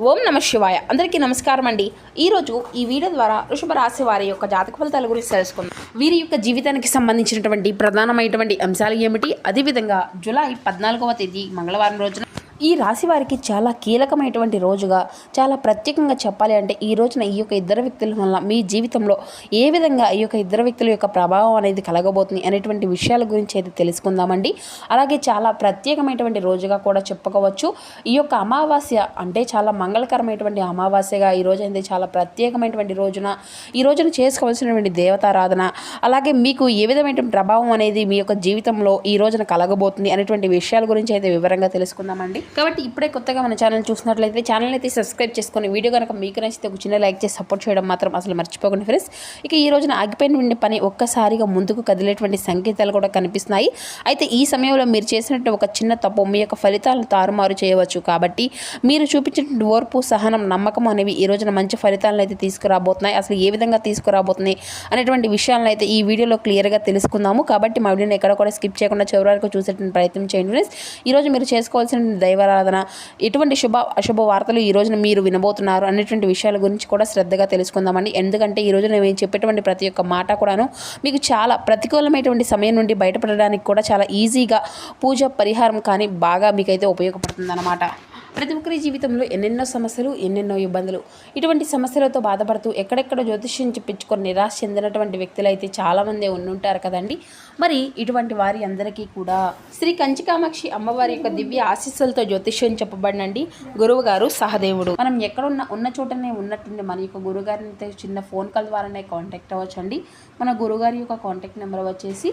ఓం నమ శివాయ. అందరికీ నమస్కారం అండి. ఈరోజు ఈ వీడియో ద్వారా వృషభ రాశి వారి యొక్క జాతక ఫలితాల గురించి తెలుసుకుందాం. వీరి యొక్క జీవితానికి సంబంధించినటువంటి ప్రధానమైనటువంటి అంశాలు ఏమిటి, అదేవిధంగా జూలై 14వ తేదీ మంగళవారం రోజున ఈ రాశి వారికి చాలా కీలకమైనటువంటి రోజుగా, చాలా ప్రత్యేకంగా చెప్పాలి అంటే ఈ రోజున ఈ యొక్క ఇద్దరు వ్యక్తుల వల్ల మీ జీవితంలో ఏ విధంగా ఈ యొక్క ఇద్దరు వ్యక్తుల యొక్క ప్రభావం అనేది కలగబోతుంది అనేటువంటి విషయాల గురించి అయితే తెలుసుకుందామండి. అలాగే చాలా ప్రత్యేకమైనటువంటి రోజుగా కూడా చెప్పుకోవచ్చు. ఈ యొక్క అమావాస్య అంటే చాలా మంగళకరమైనటువంటి అమావాస్యగా ఈ రోజు అయితే చాలా ప్రత్యేకమైనటువంటి రోజున ఈ రోజున చేసుకోవాల్సినటువంటి దేవతారాధన, అలాగే మీకు ఏ విధమైన ప్రభావం అనేది మీ యొక్క జీవితంలో ఈ రోజున కలగబోతుంది అనేటువంటి విషయాల గురించి అయితే వివరంగా తెలుసుకుందామండి. కాబట్టి ఇప్పుడే కొత్తగా మన ఛానల్ చూసినట్లయితే ఛానల్ అయితే సబ్స్క్రైబ్ చేసుకొని వీడియో కనుక మీకు నచ్చితే ఒక చిన్న లైక్ చేసి సపోర్ట్ చేయడం మాత్రం అసలు మర్చిపోకండి ఫ్రెండ్స్. ఇక ఈ రోజున ఆగిపోయిన పని ఒక్కసారిగా ముందుకు కదిలేటువంటి సంకేతాలు కూడా కనిపిస్తున్నాయి. అయితే ఈ సమయంలో మీరు చేసినట్టు ఒక చిన్న తప్పు మీ యొక్క ఫలితాలను తారుమారు చేయవచ్చు. కాబట్టి మీరు చూపించినటువంటి ఓర్పు, సహనం, నమ్మకం అనేవి ఈ రోజున మంచి ఫలితాలను అయితే తీసుకురాబోతున్నాయి. అసలు ఏ విధంగా తీసుకురాబోతున్నాయి అనేటువంటి విషయాలను అయితే ఈ వీడియోలో క్లియర్గా తెలుసుకుందాము. కాబట్టి మా వీడియోని ఎక్కడ కూడా స్కిప్ చేయకుండా చివరి వరకు చూసేటువంటి ప్రయత్నం చేయండి ఫ్రెండ్స్. ఈరోజు మీరు చేసుకోవాల్సిన దైవారాధన, ఎటువంటి అశుభ వార్తలు ఈ రోజున మీరు వినబోతున్నారు అనేటువంటి విషయాల గురించి కూడా శ్రద్ధగా తెలుసుకుందామండి. ఎందుకంటే ఈ రోజున మేము చెప్పేటువంటి ప్రతి ఒక్క మాట కూడాను మీకు చాలా ప్రతికూలమైనటువంటి సమయం నుండి బయటపడడానికి కూడా చాలా ఈజీగా పూజ పరిహారం కానీ బాగా మీకైతే ఉపయోగపడుతుంది అన్నమాట. ప్రతి ఒక్కరి జీవితంలో ఎన్నెన్నో సమస్యలు, ఎన్నెన్నో ఇబ్బందులు, ఇటువంటి సమస్యలతో బాధపడుతూ ఎక్కడెక్కడ జ్యోతిష్యం చెప్పించుకొని నిరాశ చెందినటువంటి వ్యక్తులు అయితే చాలామంది ఉండుంటారు కదండి. మరి ఇటువంటి వారి అందరికీ కూడా శ్రీ కంచికామాక్షి అమ్మవారి యొక్క దివ్య ఆశీస్సులతో జ్యోతిష్యం చెప్పబడినండి గురువు గారు సహదేవుడు. మనం ఉన్న చోటనే ఉన్నట్టుండి మన యొక్క గురుగారిని చిన్న ఫోన్ కాల్ ద్వారానే కాంటాక్ట్ అవ్వచ్చు అండి. మన గురుగారి యొక్క కాంటాక్ట్ నెంబర్ వచ్చేసి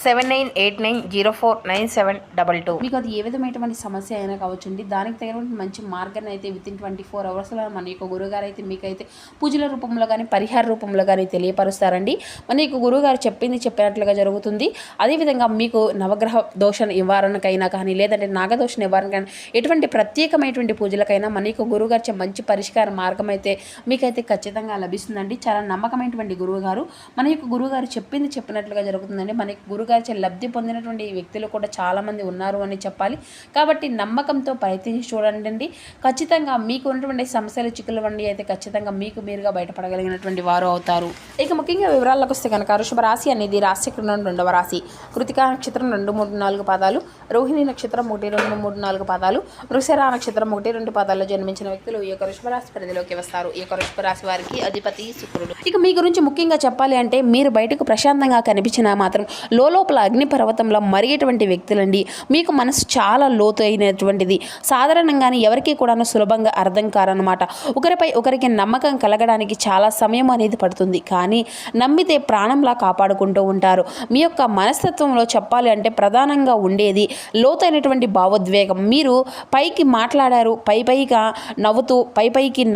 7989049722. మీకు అది ఏ విధమైనటువంటి సమస్య అయినా కావచ్చండి. దానికి తగినటువంటి మంచి మార్గాన్ని అయితే వితిన్ 24 అవర్స్లో మన యొక్క గురుగారు అయితే మీకైతే పూజల రూపంలో కానీ పరిహార రూపంలో కానీ తెలియపరుస్తారండి. మన యొక్క గురుగారు చెప్పినట్లుగా జరుగుతుంది. అదేవిధంగా మీకు నవగ్రహ దోష నివారణకైనా కానీ, లేదంటే నాగదోష నివారణ కానీ, ఎటువంటి ప్రత్యేకమైనటువంటి పూజలకైనా మన యొక్క గురుగారు మంచి పరిష్కార మార్గం అయితే మీకైతే ఖచ్చితంగా లభిస్తుందండి. చాలా నమ్మకమైనటువంటి గురువుగారు. మన యొక్క గురువుగారు చెప్పినట్లుగా జరుగుతుందండి. మన యొక్క గురుగారు లబ్ధి పొందినటువంటి వ్యక్తులు కూడా చాలామంది ఉన్నారు అని చెప్పాలి. కాబట్టి నమ్మకంతో ప్రయత్నించి చూడండి. ఖచ్చితంగా మీకు ఉన్నటువంటి సమస్యలు, చిక్కుల వండి అయితే ఖచ్చితంగా మీకు మీరుగా బయటపడగలిగినటువంటి వారు అవుతారు. ఇక ముఖ్యంగా వివరాలకు వస్తే కనుక వృషభ రాశి అనేది రాశిచక్రంలో 2వ రాశి. కృతికా నక్షత్రం 2, 3, 4 పాదాలు, రోహిణి నక్షత్రం 1, 2, 3, 4 పాదాలు, వృషరా నక్షత్రం 1, 2 పాదాల్లో జన్మించిన వ్యక్తులు ఈ యొక్క వృషభ రాశి పరిధిలోకి వస్తారు. ఈ యొక్క వృషభ రాశి వారికి అధిపతి శుక్రుడు. ఇక మీ గురించి ముఖ్యంగా చెప్పాలి అంటే మీరు బయటకు ప్రశాంతంగా కనిపించినా మాత్రం లోపల అగ్నిపర్వతంలో మరిగేటువంటి వ్యక్తులండి. మీకు మనసు చాలా లోతు అయినటువంటిది. సాధారణంగానే ఎవరికి కూడా సులభంగా అర్థం కారనమాట. ఒకరిపై ఒకరికి నమ్మకం కలగడానికి చాలా సమయం అనేది పడుతుంది. కానీ నమ్మితే ప్రాణంలా కాపాడుకుంటూ ఉంటారు. మీ యొక్క మనస్తత్వంలో చెప్పాలి అంటే ప్రధానంగా ఉండేది లోతైనటువంటి భావోద్వేగం. మీరు పైకి మాట్లాడారు, పైగా నవ్వుతూ పైకి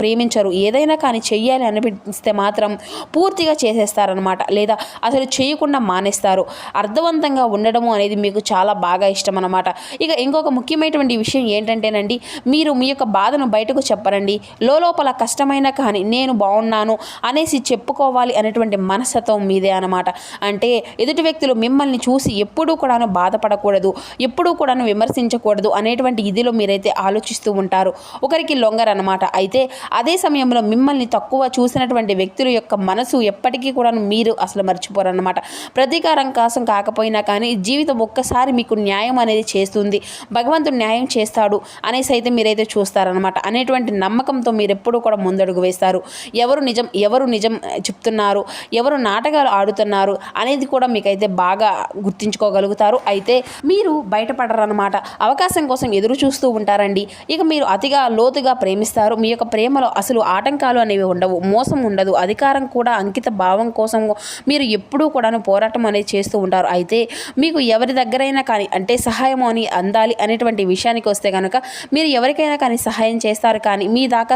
ప్రేమించరు. ఏదైనా కానీ చెయ్యాలి అనిపిస్తే మాత్రం పూర్తిగా చేసేస్తారనమాట. లేదా అసలు చేయకుండా మానేస్తారు. అర్థవంతంగా ఉండడము అనేది మీకు చాలా బాగా ఇష్టం అన్నమాట. ఇక ఇంకొక ముఖ్యమైనటువంటి విషయం ఏంటంటేనండి, మీరు మీ యొక్క బాధను బయటకు చెప్పరండి. లోపల కష్టమైనా కానీ నేను బాగున్నాను అనేసి చెప్పుకోవాలి అనేటువంటి మనస్తత్వం మీదే అనమాట. అంటే ఎదుటి వ్యక్తులు మిమ్మల్ని చూసి ఎప్పుడూ కూడాను బాధపడకూడదు, ఎప్పుడూ కూడాను విమర్శించకూడదు అనేటువంటి ఇదిలో మీరైతే ఆలోచిస్తూ ఉంటారు. ఒకరికి లొంగరనమాట. అయితే అదే సమయంలో మిమ్మల్ని తక్కువ చూసినటువంటి వ్యక్తుల యొక్క మనసు ఎప్పటికీ కూడాను మీరు అసలు మర్చిపోరన్నమాట. ప్రతీకారం కోసం కాకపోయినా కానీ జీవితం ఒక్కసారి మీకు న్యాయం అనేది చేస్తుంది, భగవంతుడు న్యాయం చేస్తాడు అనేసి అయితే మీరైతే చూస్తారనమాట. అనేటువంటి నమ్మకంతో మీరు ఎప్పుడూ కూడా ముందడుగు వేస్తారు. ఎవరు నిజం చెప్తున్నారు, ఎవరు నాటకాలు ఆడుతున్నారు అనేది కూడా మీకైతే బాగా గుర్తించుకోగలుగుతారు. అయితే మీరు బయటపడరనమాట. అవకాశం కోసం ఎదురు చూస్తూ ఉంటారండి. ఇక మీరు అతిగా లోతుగా ప్రేమిస్తారు. మీ యొక్క ప్రేమలో అసలు ఆటంకాలు అనేవి ఉండవు, మోసం ఉండదు. అధికారం కూడా అంకిత భావం కోసం మీరు ఎప్పుడూ కూడాను పోరాటం అనేది చేస్తూ ఉంటారు. అయితే మీకు ఎవరి దగ్గరైనా కానీ అంటే సహాయం అని అందాలి అనేటువంటి విషయానికి వస్తే కనుక మీరు ఎవరికైనా కానీ సహాయం చేస్తారు. కానీ మీ దాకా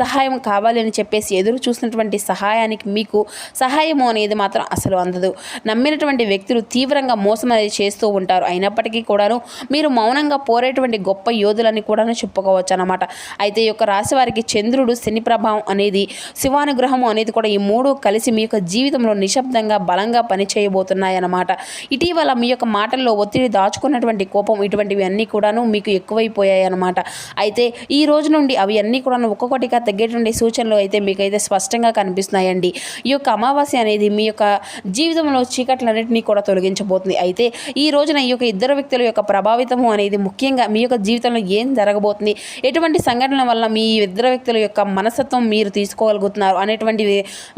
సహాయం కావాలి అని చెప్పేసి ఎదురు చూసినటువంటి సహాయానికి మీకు సహాయము అనేది మాత్రం అసలు అందదు. నమ్మినటువంటి వ్యక్తులు తీవ్రంగా మోసం అనేది చేస్తూ ఉంటారు. అయినప్పటికీ కూడాను మీరు మౌనంగా పోరేటువంటి గొప్ప యోధులని కూడాను చెప్పుకోవచ్చు అన్నమాట. అయితే ఈ యొక్క రాశి వారికి చంద్రుడు, శని ప్రభావం అనేది, శివానుగ్రహము అనేది కూడా ఈ మూడు కలిసి మీ యొక్క జీవితంలో నిశ్శబ్దంగా బలంగా పనిచేయబోతున్నారు. రాబోతున్నాయన్నమాట. ఇటీవల మీ యొక్క మాటల్లో ఒత్తిడి, దాచుకున్నటువంటి కోపం, ఇటువంటివి అన్నీ కూడాను మీకు ఎక్కువైపోయాయి అన్నమాట. అయితే ఈ రోజు నుండి అవి అన్నీ కూడా ఒక్కొక్కటిగా తగ్గేటువంటి సూచనలు అయితే మీకైతే స్పష్టంగా కనిపిస్తున్నాయండి. ఈ యొక్క అమావాస్య అనేది మీ యొక్క జీవితంలో చీకట్లన్నింటినీ కూడా తొలగించబోతుంది. అయితే ఈ రోజున ఈ యొక్క ఇద్దరు వ్యక్తుల యొక్క ప్రభావితము అనేది ముఖ్యంగా మీ యొక్క జీవితంలో ఏం జరగబోతుంది, ఎటువంటి సంఘటనల వల్ల మీ ఇద్దరు వ్యక్తుల యొక్క మనస్తత్వం మీరు తీసుకోగలుగుతున్నారు అనేటువంటి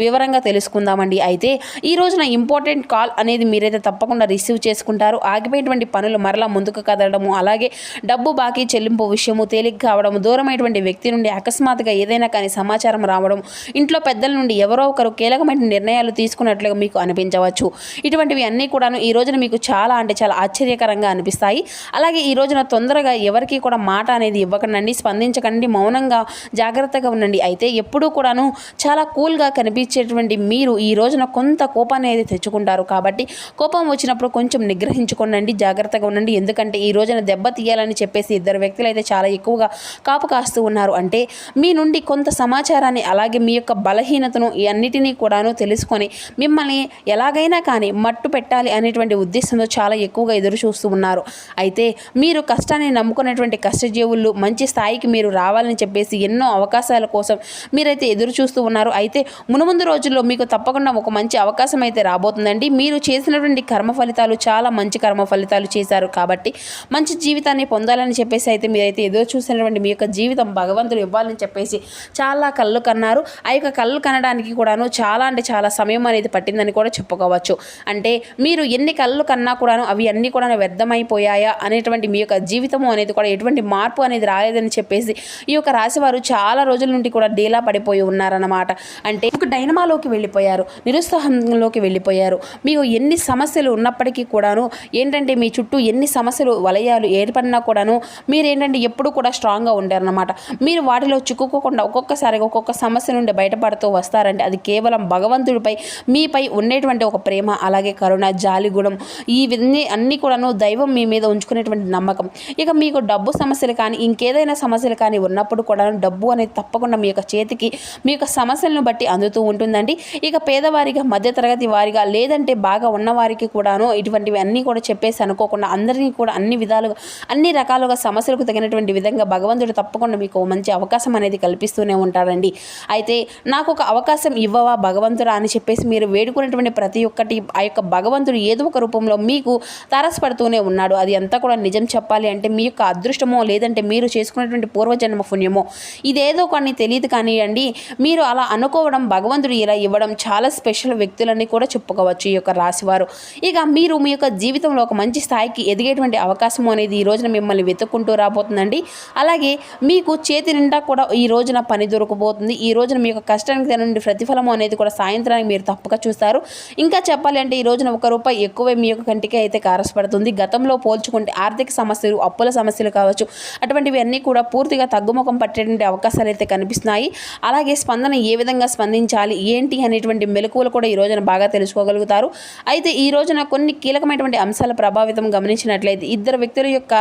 వివరంగా తెలుసుకుందామండి. అయితే ఈ రోజున ఇంపార్టెంట్ కాల్ అనేది మీరైతే తప్పకుండా రిసీవ్ చేసుకుంటారు. ఆగిపోయేటువంటి పనులు మరలా ముందుకు కదలడము, అలాగే డబ్బు బాకీ చెల్లింపు విషయము తేలిక కావడం, దూరమైనటువంటి వ్యక్తి నుండి అకస్మాత్తుగా ఏదైనా కానీ సమాచారం రావడం, ఇంట్లో పెద్దల నుండి ఎవరో ఒకరు కీలకమైన నిర్ణయాలు తీసుకున్నట్లుగా మీకు అనిపించవచ్చు. ఇటువంటివి అన్నీ కూడాను ఈ రోజున మీకు చాలా అంటే చాలా ఆశ్చర్యకరంగా అనిపిస్తాయి. అలాగే ఈ రోజున తొందరగా ఎవరికి కూడా మాట అనేది ఇవ్వకండి, స్పందించకండి, మౌనంగా జాగ్రత్తగా ఉండండి. అయితే ఎప్పుడూ కూడాను చాలా కూల్గా కనిపించేటువంటి మీరు ఈ రోజున కొంత కోపాన్ని అయితే తెచ్చుకుంటారు. కాబట్టి కోపం వచ్చినప్పుడు కొంచెం నిగ్రహించుకోండి, జాగ్రత్తగా ఉండండి. ఎందుకంటే ఈ రోజున దెబ్బ తీయాలని చెప్పేసి ఇద్దరు వ్యక్తులు అయితే చాలా ఎక్కువగా కాపు కాస్తూ ఉన్నారు. అంటే మీ నుండి కొంత సమాచారాన్ని, అలాగే మీ యొక్క బలహీనతను ఈ అన్నిటినీ కూడాను తెలుసుకొని మిమ్మల్ని ఎలాగైనా కానీ మట్టు పెట్టాలి అనేటువంటి ఉద్దేశంతో చాలా ఎక్కువగా ఎదురు చూస్తూ ఉన్నారు. అయితే మీరు కష్టాన్ని నమ్ముకునేటువంటి కష్టజీవులు మంచి స్థాయికి మీరు రావాలని చెప్పేసి ఎన్నో అవకాశాల కోసం మీరైతే ఎదురు చూస్తూ ఉన్నారు. అయితే మునుముందు రోజుల్లో మీకు తప్పకుండా ఒక మంచి అవకాశం అయితే రాబోతుందండి. మీరు చేసినటువంటి కర్మ ఫలితాలు చాలా మంచి కర్మ ఫలితాలు చేశారు కాబట్టి మంచి జీవితాన్ని పొందాలని చెప్పేసి అయితే మీరైతే ఎదురు చూసినటువంటి మీ యొక్క జీవితం భగవంతుడు ఇవ్వాలని చెప్పేసి చాలా కళ్ళు కన్నారు. ఆ యొక్క కళ్ళు కనడానికి కూడాను చాలా అంటే చాలా సమయం అనేది పట్టిందని కూడా చెప్పుకోవచ్చు. అంటే మీరు ఎన్ని కళ్ళు కన్నా కూడాను అవి అన్నీ కూడా వ్యర్థమైపోయాయా అనేటువంటి మీ యొక్క జీవితము అనేది కూడా ఎటువంటి మార్పు అనేది రాలేదని చెప్పేసి ఈ యొక్క రాశి వారు చాలా రోజుల నుండి కూడా డీలా పడిపోయి ఉన్నారన్నమాట. అంటే ఒక డైనమాలోకి వెళ్ళిపోయారు, నిరుత్సాహంలోకి వెళ్ళిపోయారు. మీకు ఎన్ని సమస్యలు ఉన్నప్పటికీ కూడాను ఏంటంటే మీ చుట్టూ ఎన్ని సమస్యలు వలయాలు ఏర్పడినా కూడాను మీరేంటంటే ఎప్పుడు కూడా స్ట్రాంగ్గా ఉంటారన్నమాట. మీరు వాటిలో చిక్కుకోకుండా ఒక్కొక్కసారిగా ఒక్కొక్క సమస్య నుండి బయటపడుతూ వస్తారంటే అది కేవలం భగవంతుడిపై మీపై ఉండేటువంటి ఒక ప్రేమ, అలాగే కరుణ, జాలిగుణం, ఇవన్నీ అన్నీ కూడాను దైవం మీ మీద ఉంచుకునేటువంటి నమ్మకం. ఇక మీకు డబ్బు సమస్యలు కానీ ఇంకేదైనా సమస్యలు కానీ ఉన్నప్పుడు కూడా డబ్బు అనేది తప్పకుండా మీ యొక్క చేతికి మీ యొక్క సమస్యలను బట్టి అందుతూ ఉంటుందండి. ఇక పేదవారిగా, మధ్యతరగతి వారిగా, లేదంటే బాగా ఉన్నవారికి కూడాను ఇటువంటివి అన్నీ కూడా చెప్పేసి అనుకోకుండా అందరినీ కూడా అన్ని విధాలుగా అన్ని రకాలుగా సమస్యలకు తగినటువంటి విధంగా భగవంతుడు తప్పకుండా మీకు మంచి అవకాశం అనేది కల్పిస్తూనే ఉంటాడండి. అయితే నాకు ఒక అవకాశం ఇవ్వవా భగవంతుడా అని చెప్పేసి మీరు వేడుకునేటువంటి ప్రతి ఒక్కటి ఆ యొక్క భగవంతుడు ఏదో ఒక రూపంలో మీకు తారసపడుతూనే ఉన్నాడు. అది అంతా కూడా నిజం చెప్పాలి అంటే మీ యొక్క అదృష్టమో లేదంటే మీరు చేసుకునేటువంటి పూర్వజన్మ పుణ్యమో ఇదేదో కొన్ని తెలియదు కానివ్వండి. మీరు అలా అనుకోవడం, భగవంతుడు ఇలా ఇవ్వడం చాలా స్పెషల్ వ్యక్తులని కూడా చెప్పుకోవచ్చు ఈ యొక్క రాశివారు. ఇక మీరు మీ యొక్క జీవితంలో ఒక మంచి స్థాయికి ఎదిగేటువంటి అవకాశం అనేది ఈ రోజున మిమ్మల్ని వెతుక్కుంటూ రాబోతుందండి. అలాగే మీకు చేతి నిండా కూడా ఈ రోజున పని దొరకబోతుంది. ఈ రోజున మీ యొక్క కష్టానికి తగిన ప్రతిఫలము అనేది కూడా సాయంత్రానికి మీరు తప్పక చూస్తారు. ఇంకా చెప్పాలి అంటే ఈ రోజున ₹1 ఎక్కువే మీ యొక్క కంటికి అయితే కారసపడుతుంది. గతంలో పోల్చుకుంటే ఆర్థిక సమస్యలు, అప్పుల సమస్యలు కావచ్చు, అటువంటివి అన్నీ కూడా పూర్తిగా తగ్గుముఖం పట్టేటువంటి అవకాశాలు అయితే కనిపిస్తున్నాయి. అలాగే స్పందన ఏ విధంగా స్పందించాలి ఏంటి అనేటువంటి మెలకువలు కూడా ఈ రోజున బాగా తెలుసుకోగలుగుతారు. అయితే ఈ రోజున కొన్ని కీలకమైనటువంటి అంశాల ప్రభావితం గమనించినట్లయితే ఇద్దరు వ్యక్తుల యొక్క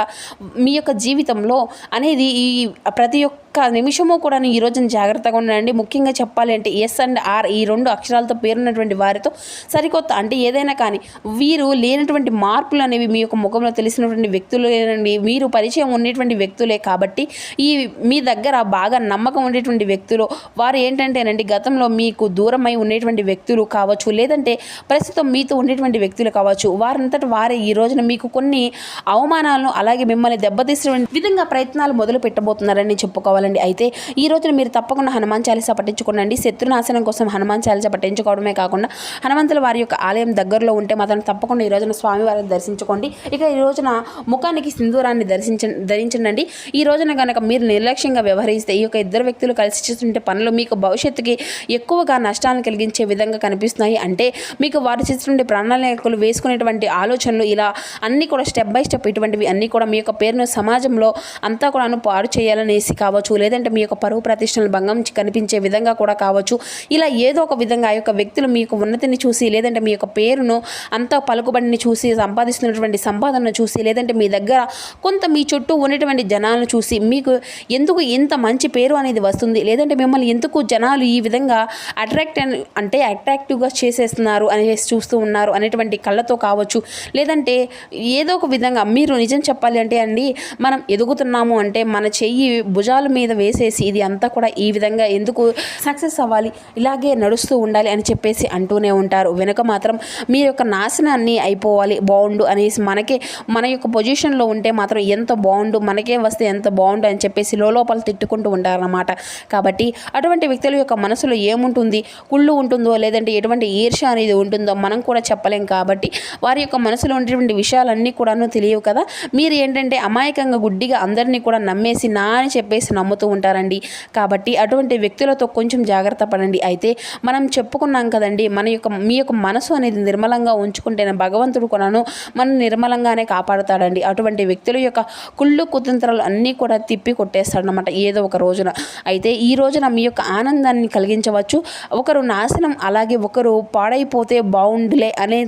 మీ యొక్క జీవితంలో అనేది ఈ ప్రతి ఒక్క నిమిషము కూడా ఈ రోజున జాగ్రత్తగా ఉండండి. ముఖ్యంగా చెప్పాలి అంటే ఎస్ అండ్ ఆర్ ఈ 2 అక్షరాలతో పేరున్నటువంటి వారితో సరికొత్త అంటే ఏదైనా కానీ వీరు లేనటువంటి మార్పులు అనేవి మీ యొక్క ముఖంలో తెలిసినటువంటి వ్యక్తులేనండి. మీరు పరిచయం ఉండేటువంటి వ్యక్తులే కాబట్టి ఈ మీ దగ్గర బాగా నమ్మకం ఉండేటువంటి వ్యక్తులు వారు ఏంటంటేనండి గతంలో మీకు దూరమై ఉండేటువంటి వ్యక్తులు కావచ్చు, లేదంటే ప్రస్తుతం మీతో ఉండేటువంటి వ్యక్తులు కావచ్చు. వారంతటి వారే ఈ రోజున మీకు కొన్ని అవమానాలను అలాగే మిమ్మల్ని దెబ్బతీసేటువంటి విధంగా ప్రయత్నాలు మొదలు పెట్టబోతున్నారని చెప్పుకోవాలి. అయితే ఈ రోజున మీరు తప్పకుండా హనుమాన్ చాలీసా పట్టించుకోండి. శత్రునాశనం కోసం హనుమాన్ చాలీసా పట్టించుకోవడమే కాకుండా హనుమంతుల వారి యొక్క ఆలయం దగ్గరలో ఉంటే మాత్రం తప్పకుండా ఈ రోజున స్వామివారిని దర్శించుకోండి. ఇక ఈ రోజున ముఖానికి సింధూరాన్ని ధరించండి. ఈ రోజున కనుక మీరు నిర్లక్ష్యంగా వ్యవహరిస్తే ఈ యొక్క ఇద్దరు వ్యక్తులు కలిసి చేస్తుంటే పనులు మీకు భవిష్యత్తుకి ఎక్కువగా నష్టాలను కలిగించే విధంగా కనిపిస్తున్నాయి. అంటే మీకు వారు చేస్తుంటే ప్రణాళికలు వేసుకునేటువంటి ఆలోచనలు ఇలా అన్నీ కూడా స్టెప్ బై స్టెప్ ఇటువంటివి అన్నీ కూడా మీ యొక్క పేరును సమాజంలో అంతా కూడా పాడు చేయాలనేసి కావచ్చు, లేదంటే మీ యొక్క పరువు ప్రతిష్టలు భంగం కనిపించే విధంగా కూడా కావచ్చు. ఇలా ఏదో ఒక విధంగా ఆ యొక్క వ్యక్తులు మీ యొక్క ఉన్నతిని చూసి, లేదంటే మీ యొక్క పేరును అంత పలుకుబడిని చూసి, సంపాదిస్తున్నటువంటి సంపాదనను చూసి, లేదంటే మీ దగ్గర కొంత మీ చుట్టూ ఉన్నటువంటి జనాలను చూసి మీకు ఎందుకు ఇంత మంచి పేరు అనేది వస్తుంది, లేదంటే మిమ్మల్ని ఎందుకు జనాలు ఈ విధంగా అట్రాక్టివ్గా చేసేస్తున్నారు అనేసి చూస్తూ ఉన్నారు అనేటువంటి కళ్ళతో కావచ్చు. లేదంటే ఏదో ఒక విధంగా మీరు నిజం చెప్పాలి అంటే అండి, మనం ఎదుగుతున్నాము అంటే మన చెయ్యి భుజాల మీద వేసేసి ఇది అంతా కూడా ఈ విధంగా ఎందుకు సక్సెస్ అవ్వాలి, ఇలాగే నడుస్తూ ఉండాలి అని చెప్పేసి అంటూనే ఉంటారు. వెనుక మాత్రం మీ యొక్క నాశనాన్ని అయిపోవాలి బాగుండు అనేసి మన యొక్క పొజిషన్లో ఉంటే మాత్రం ఎంత బాగుండు, మనకే వస్తే ఎంత బాగుండు అని చెప్పేసి లోపల తిట్టుకుంటూ ఉంటారన్నమాట. కాబట్టి అటువంటి వ్యక్తుల యొక్క మనసులో ఏముంటుంది, కుళ్ళు ఉంటుందో లేదంటే ఎటువంటి ఈర్ష్య అనేది ఉంటుందో మనం కూడా చెప్పలేం. కాబట్టి వారి యొక్క మనసులో ఉండేటువంటి విషయాలన్నీ కూడాను తెలియవు కదా. మీరు ఏంటంటే అమాయకంగా గుడ్డిగా అందరినీ కూడా నమ్మేసి నా అని చెప్పేసి నమ్ముతూ ఉంటారండి. కాబట్టి అటువంటి వ్యక్తులతో కొంచెం జాగ్రత్త పడండి. అయితే మనం చెప్పుకున్నాం కదండి, మీ యొక్క మనసు అనేది నిర్మలంగా ఉంచుకుంటేనే భగవంతుడు కూడాను మనం నిర్మలంగానే కాపాడుతాడండి. అటువంటి వ్యక్తుల యొక్క కుళ్ళు కుతంత్రాలు అన్నీ కూడా తిప్పి కొట్టేస్తాడనమాట ఏదో ఒక రోజున. అయితే ఈ రోజున మీ యొక్క ఆనందాన్ని కలిగించవచ్చు. ఒకరు నాశనం అలాగే ఒకరు పాడైపోతే బాగుండులే అనే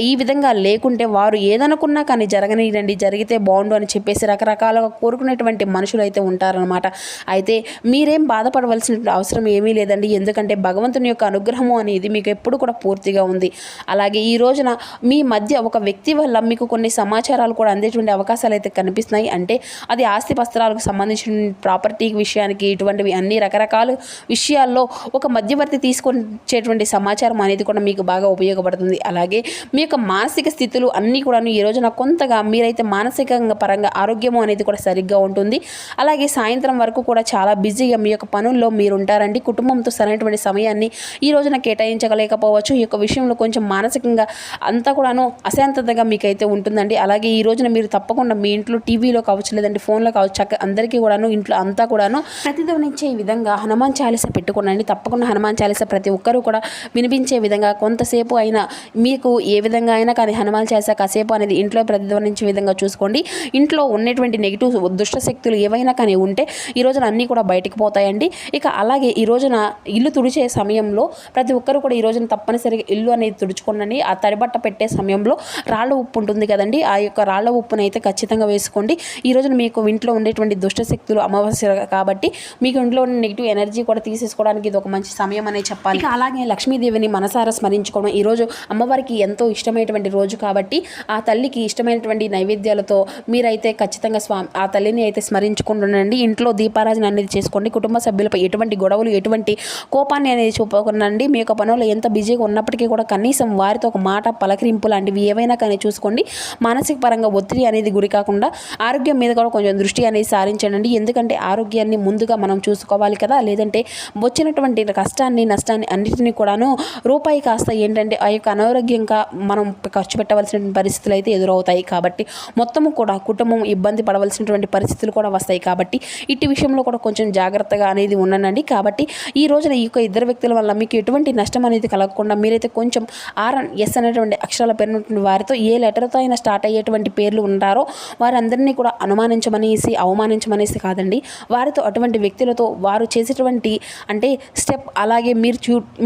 ఈ విధంగా లేకుంటే వారు ఏదనుకున్నా కానీ జరగనియండి, జరిగితే బాగుండు అని చెప్పేసి రకరకాలుగా కోరుకునేటువంటి మనుషులు అయితే ఉంటారనమాట. అయితే మీరేం బాధపడవలసిన అవసరం ఏమీ లేదండి. ఎందుకంటే భగవంతుని యొక్క అనుగ్రహము అనేది మీకు ఎప్పుడు కూడా పూర్తిగా ఉంది. అలాగే ఈ రోజున మీ మధ్య ఒక వ్యక్తి వల్ల మీకు కొన్ని సమాచారాలు కూడా అందేటువంటి అవకాశాలు అయితే కనిపిస్తున్నాయి. అంటే అది ఆస్తి పత్రాలకు సంబంధించిన ప్రాపర్టీ విషయానికి ఇటువంటివి అన్ని రకరకాల విషయాల్లో ఒక మధ్యవర్తి తీసుకొచ్చేటువంటి సమాచారం అనేది కూడా మీకు బాగా ఉపయోగపడుతుంది. అలాగే మీ యొక్క మానసిక స్థితులు అన్నీ కూడా ఈ రోజున కొంతగా మీరైతే మానసికంగా పరంగా ఆరోగ్యము అనేది కూడా సరిగ్గా ఉంటుంది. అలాగే సాయంత్రం వరకు కూడా చాలా బిజీగా మీ యొక్క పనుల్లో మీరు ఉంటారండి. కుటుంబంతో సరైనటువంటి సమయాన్ని ఈ రోజున కేటాయించగలేకపోవచ్చు. ఈ యొక్క విషయంలో కొంచెం మానసికంగా అంతా కూడాను అశాంతతగా మీకైతే ఉంటుందండి. అలాగే ఈ రోజున మీరు తప్పకుండా మీ ఇంట్లో టీవీలో కావచ్చు లేదంటే ఫోన్లో కావచ్చు అందరికీ కూడాను ఇంట్లో అంతా కూడాను ప్రతిధ్వనించే విధంగా హనుమాన్ చాలీసా పెట్టుకోండి. తప్పకుండా హనుమాన్ చాలీసా ప్రతి ఒక్కరూ కూడా వినిపించే విధంగా కొంతసేపు అయినా మీకు ఏ విధంగా అయినా కానీ హనుమాన్ చాలీసా కాసేపు అనేది ఇంట్లో ప్రతిధ్వనించే విధంగా చూసుకోండి. ఇంట్లో ఉన్నటువంటి నెగిటివ్ దుష్ట శక్తులు ఏవైనా కానీ ఉంటే ఈ రోజున అన్నీ కూడా బయటికి పోతాయండి. ఇక అలాగే ఈ రోజున ఇల్లు తుడిచే సమయంలో ప్రతి ఒక్కరు కూడా ఈ రోజున తప్పనిసరిగా ఇల్లు అనేది తుడుచుకోండి. ఆ తడిబట్ట పెట్టే సమయంలో రాళ్ళ ఉప్పు ఉంటుంది కదండి, ఆ యొక్క రాళ్ళ ఉప్పును అయితే ఖచ్చితంగా వేసుకోండి. ఈ రోజున మీకు ఇంట్లో ఉండేటువంటి దుష్ట శక్తులు అమావాస్య కాబట్టి మీకు ఇంట్లో ఉన్న నెగిటివ్ ఎనర్జీ కూడా తీసేసుకోవడానికి ఇది ఒక మంచి సమయం అనే చెప్పాలి. ఇక అలాగే లక్ష్మీదేవిని మనసారా స్మరించుకోవడం ఈరోజు అమ్మవారికి ఎంతో ఇష్టమైనటువంటి రోజు కాబట్టి ఆ తల్లికి ఇష్టమైనటువంటి నైవేద్యాలతో మీరైతే ఖచ్చితంగా ఆ తల్లిని అయితే స్మరించుకుంటుండండి. ఇంట్లో దీపారాధన అనేది చేసుకోండి. కుటుంబ సభ్యులపై ఎటువంటి గొడవలు ఎటువంటి కోపాన్ని అనేది చూపకుండండి. మీ యొక్క పనులు ఎంత బిజీగా ఉన్నప్పటికీ కూడా కనీసం వారితో ఒక మాట పలకరింపు లాంటివి ఏవైనా కానీ చూసుకోండి. మానసిక పరంగా ఒత్తిడి అనేది గురి కాకుండా ఆరోగ్యం మీద కూడా కొంచెం దృష్టి అనేది సారించండి. ఎందుకంటే ఆరోగ్యాన్ని ముందుగా మనం చూసుకోవాలి కదా. లేదంటే వచ్చినటువంటి కష్టాన్ని నష్టాన్ని అన్నిటినీ కూడాను రూపాయి కాస్త ఏంటంటే ఆ యొక్క అనారోగ్యంగా మనం ఖర్చు పెట్టవలసిన పరిస్థితులు అయితే ఎదురవుతాయి. కాబట్టి మొత్తము కూడా కుటుంబం ఇబ్బంది పడవలసినటువంటి పరిస్థితులు కూడా వస్తాయి. కాబట్టి ఇటు విషయంలో కూడా కొంచెం జాగ్రత్తగా అనేది ఉండండి. కాబట్టి ఈ రోజున ఈ యొక్క ఇద్దరు వ్యక్తుల వల్ల మీకు ఎటువంటి నష్టం అనేది కలగకుండా మీరైతే కొంచెం RNS అనేటువంటి అక్షరాల పేరున్నటువంటి వారితో ఏ లెటర్తో అయినా స్టార్ట్ అయ్యేటువంటి పేర్లు ఉంటారో వారందరినీ కూడా అనుమానించమనేసి అవమానించమనేసి కాదండి, వారితో అటువంటి వ్యక్తులతో వారు చేసేటువంటి అంటే స్టెప్ అలాగే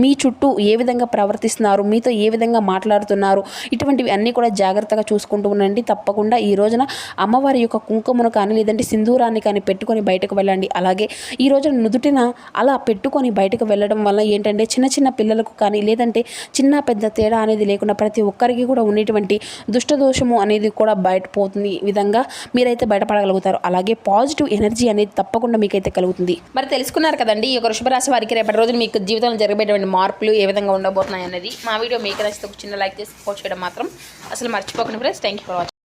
మీ చుట్టూ ఏ విధంగా ప్రవర్తిస్తున్నారు, మీతో ఏ విధంగా మాట్లాడుతున్నారు, ఇటువంటివి అన్నీ కూడా జాగ్రత్తగా చూసుకుంటూ ఉండండి. తప్పకుండా ఈ రోజున అమ్మవారి యొక్క కుంకుమను కానీ లేదంటే సింధూరాన్ని కానీ పెట్టుకొని బయటకు వెళ్ళండి. అలాగే ఈ రోజున నుదుటిన అలా పెట్టుకొని బయటకు వెళ్ళడం వల్ల ఏంటంటే చిన్న చిన్న పిల్లలకు కానీ లేదంటే చిన్న పెద్ద తేడా అనేది లేకుండా ప్రతి ఒక్కరికి కూడా ఉండేటువంటి దుష్టదోషము అనేది కూడా బయటపోతుంది విధంగా మీరైతే బయటపడగలుగుతారు. అలాగే పాజిటివ్ ఎనర్జీ అనేది తప్పకుండా మీకైతే కలుగుతుంది. మరి తెలుసుకున్నారు కదండి, ఈ యొక్క వృషభ రాశి వారికి రేపటి రోజున మీకు జీవితంలో జరిగేటువంటి మార్పులు ఏ విధంగా ఉండబోతున్నాయి అనేది. మా వీడియో మీకు నచ్చితే ఒక చిన్న లైక్ చేసి సపోర్ట్ చేయడం మాత్రం అసలు మర్చిపోకండి friends. Thank you for watching.